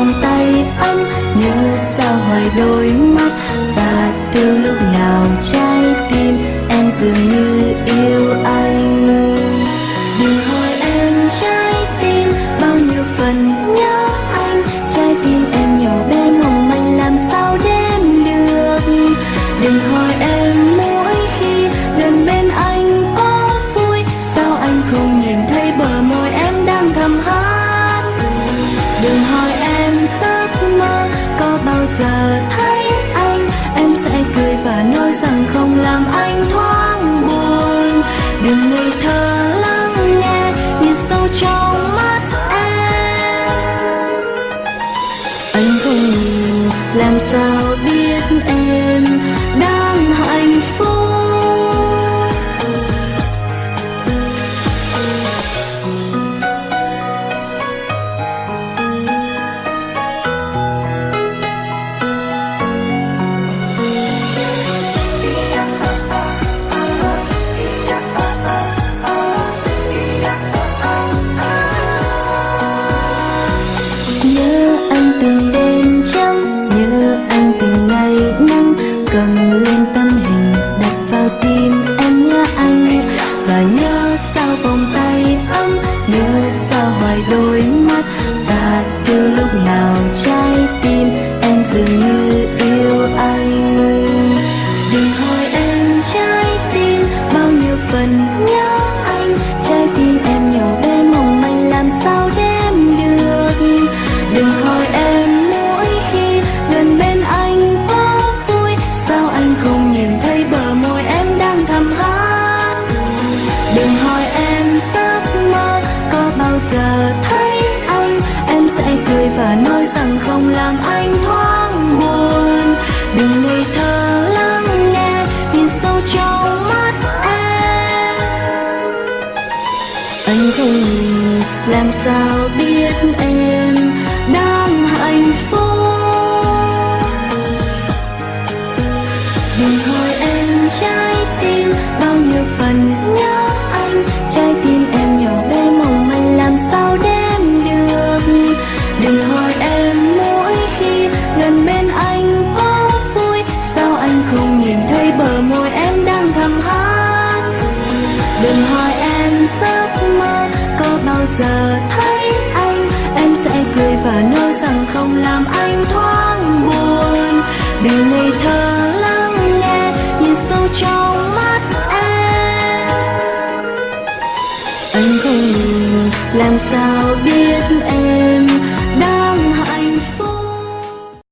vòng tay ấm, nhớ sao hoài đôi mắt. Và từ lúc nào trái tim em dường như yêu anh. Đừng hỏi em trái tim bao nhiêu phần nhớ anh. Trái tim em nhỏ bé mong manh làm sao đếm được. Đừng hỏi em mỗi khi gần bên anh có vui, sao anh không nhìn thấy bờ môi em đang thầm hát. Đừng hỏi em giấc mơ có bao giờ thấy anh, em sẽ cười và nói rằng không làm anh thoáng buồn. Đừng ngây thơ lắng nghe nhìn sâu trong mắt em. Anh không nhìn làm sao biết em đang hạnh phúc. Nhớ anh từng đêm trắng, nhớ anh từng ngày nắng, cầm lên tấm hình đặt vào tim em nhớ anh. Và nhớ sao vòng tay ấm, nhớ sao hoài đôi mắt. Và từ lúc nào trái tim em dường như yêu anh. Đừng hỏi em trái tim bao nhiêu phần nhớ anh. Trái tim em nhỏ bé mong manh làm sao đếm được. Đừng hỏi em mỗi khi gần bên anh có vui, sao anh không nhìn thấy bờ môi em đang thầm hát. Đừng hỏi em giấc mơ có bao giờ thấy anh, em sẽ cười và nói rằng không làm anh thoáng buồn. Đừng ngây thơ lắng nghe nhìn sâu trong mắt em. Anh không nhìn làm sao biết em đang hạnh phúc. Đừng hỏi em trái tim bao nhiêu phần nhớ anh. Trái tim em nhỏ bé mong manh làm sao đếm được. Đừng hỏi em mỗi khi gần bên anh có vui, sao anh không nhìn thấy bờ môi em đang thầm hát. Đừng hỏi em giấc mơ có bao giờ thấy anh, em sẽ cười và nói rằng không làm anh thoáng buồn. Đừng ngây thơ lắng nghe nhìn sâu trong mắt em. Anh không nhìn làm sao biết em